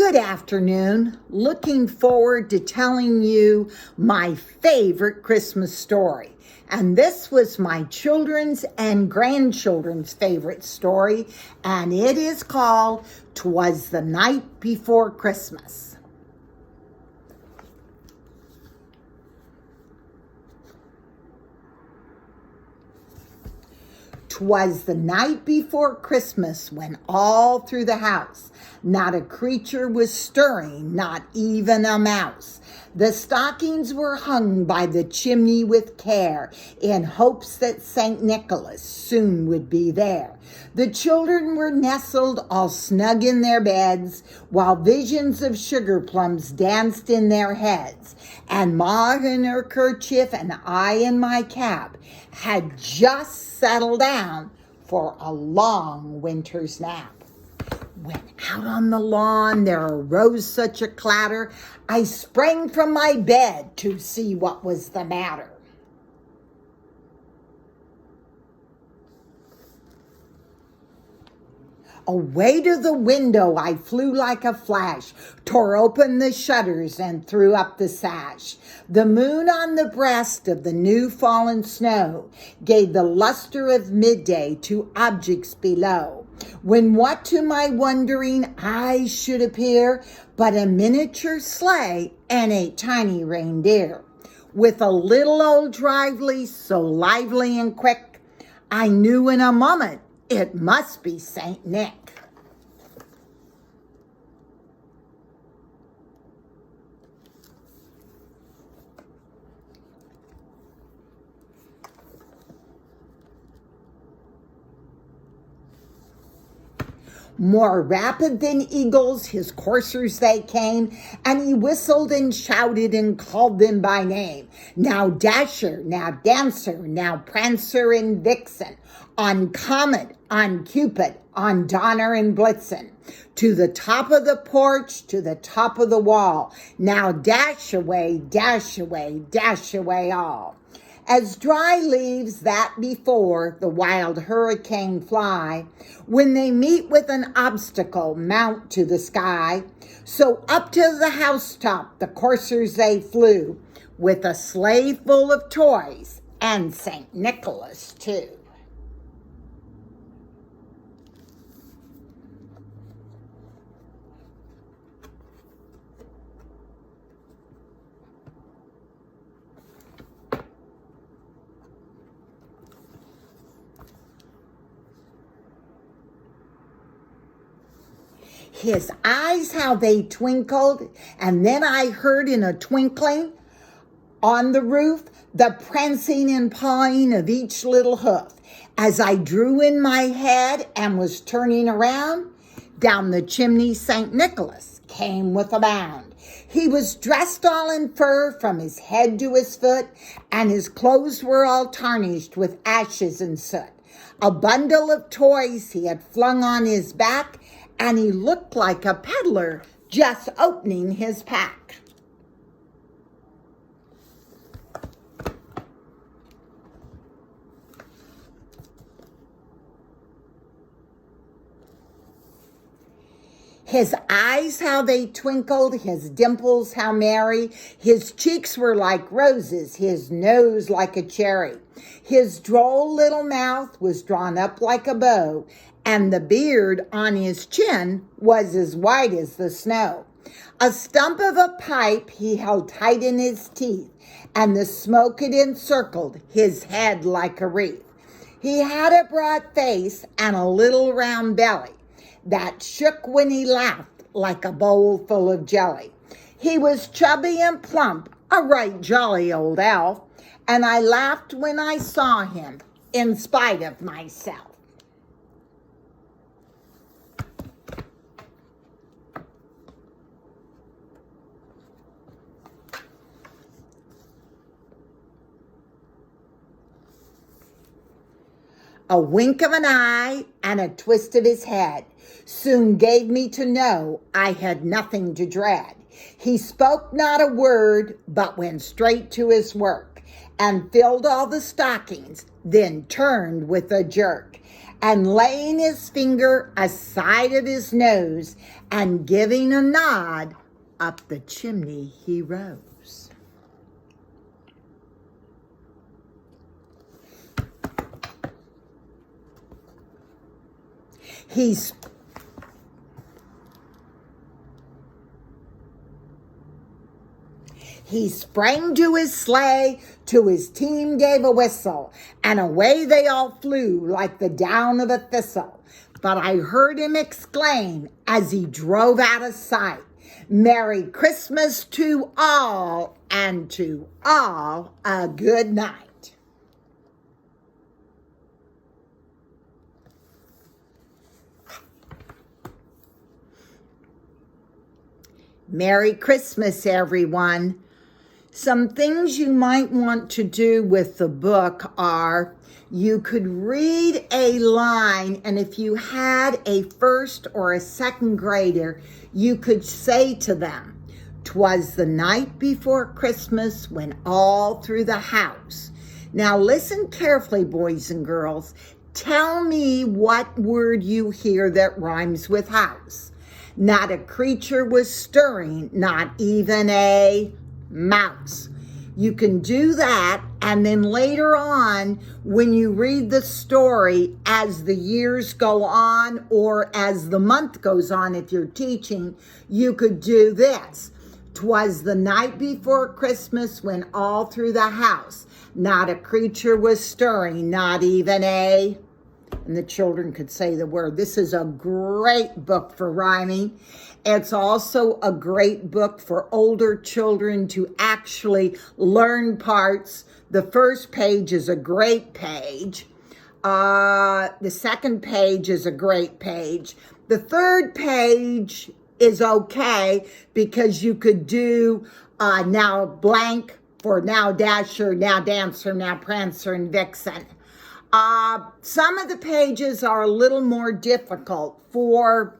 Good afternoon. Looking forward to telling you my favorite Christmas story. And this was my children's and grandchildren's favorite story, and it is called "'Twas the Night Before Christmas." 'Twas the night before Christmas when all through the house not a creature was stirring, not even a mouse. The stockings were hung by the chimney with care, in hopes that St. Nicholas soon would be there. The children were nestled all snug in their beds, while visions of sugar plums danced in their heads. And Ma in her kerchief and I in my cap had just settled down for a long winter's nap. When out on the lawn there arose such a clatter, I sprang from my bed to see what was the matter. Away to the window I flew like a flash, tore open the shutters and threw up the sash. The moon on the breast of the new fallen snow gave the luster of midday to objects below, when what to my wondering eyes should appear but a miniature sleigh and a tiny reindeer. With a little old drively so lively and quick, I knew in a moment it must be St. Nick. More rapid than eagles, his coursers they came, and he whistled and shouted and called them by name. Now Dasher, now Dancer, now Prancer and Vixen, on Comet, on Cupid, on Donner and Blitzen. To the top of the porch, to the top of the wall, now dash away, dash away, dash away all. As dry leaves that before the wild hurricane fly, when they meet with an obstacle mount to the sky, so up to the housetop the coursers they flew, with a sleigh full of toys and St. Nicholas too. His eyes, how they twinkled, and then I heard in a twinkling on the roof the prancing and pawing of each little hoof. As I drew in my head and was turning around, down the chimney St. Nicholas came with a bound. He was dressed all in fur from his head to his foot, and his clothes were all tarnished with ashes and soot. A bundle of toys he had flung on his back, and he looked like a peddler just opening his pack. His eyes, how they twinkled, his dimples, how merry. His cheeks were like roses, his nose like a cherry. His droll little mouth was drawn up like a bow, and the beard on his chin was as white as the snow. A stump of a pipe he held tight in his teeth, and the smoke it encircled his head like a wreath. He had a broad face and a little round belly that shook when he laughed like a bowl full of jelly. He was chubby and plump, a right jolly old elf, and I laughed when I saw him in spite of myself. A wink of an eye and a twist of his head soon gave me to know I had nothing to dread. He spoke not a word, but went straight to his work, and filled all the stockings, then turned with a jerk. and laying his finger aside of his nose and giving a nod, up the chimney he rose. He sprang to his sleigh, to his team gave a whistle, and away they all flew like the down of a thistle. But I heard him exclaim as he drove out of sight, "Merry Christmas to all, and to all a good night." Merry Christmas, everyone. Some things you might want to do with the book are you could read a line, and if you had a first or a second grader, you could say to them, "'Twas the night before Christmas when all through the house." Now listen carefully, boys and girls. Tell me what word you hear that rhymes with house. Not a creature was stirring, not even a mouse. You can do that, and then later on, when you read the story, as the years go on or as the month goes on, if you're teaching, you could do this. "'Twas the night before Christmas when all through the house, not a creature was stirring, not even a..." And the children could say the word. This is a great book for rhyming. It's also a great book for older children to actually learn parts. The first page is a great page. The second page is a great page. The third page is okay because you could do now blank for now Dasher, now Dancer, now Prancer, and Vixen. Some of the pages are a little more difficult for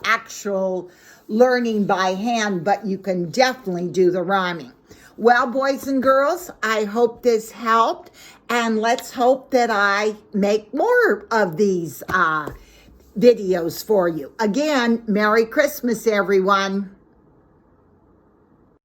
actual learning by hand, but you can definitely do the rhyming. Well, boys and girls, I hope this helped, and let's hope that I make more of these videos for you. Again, Merry Christmas, everyone.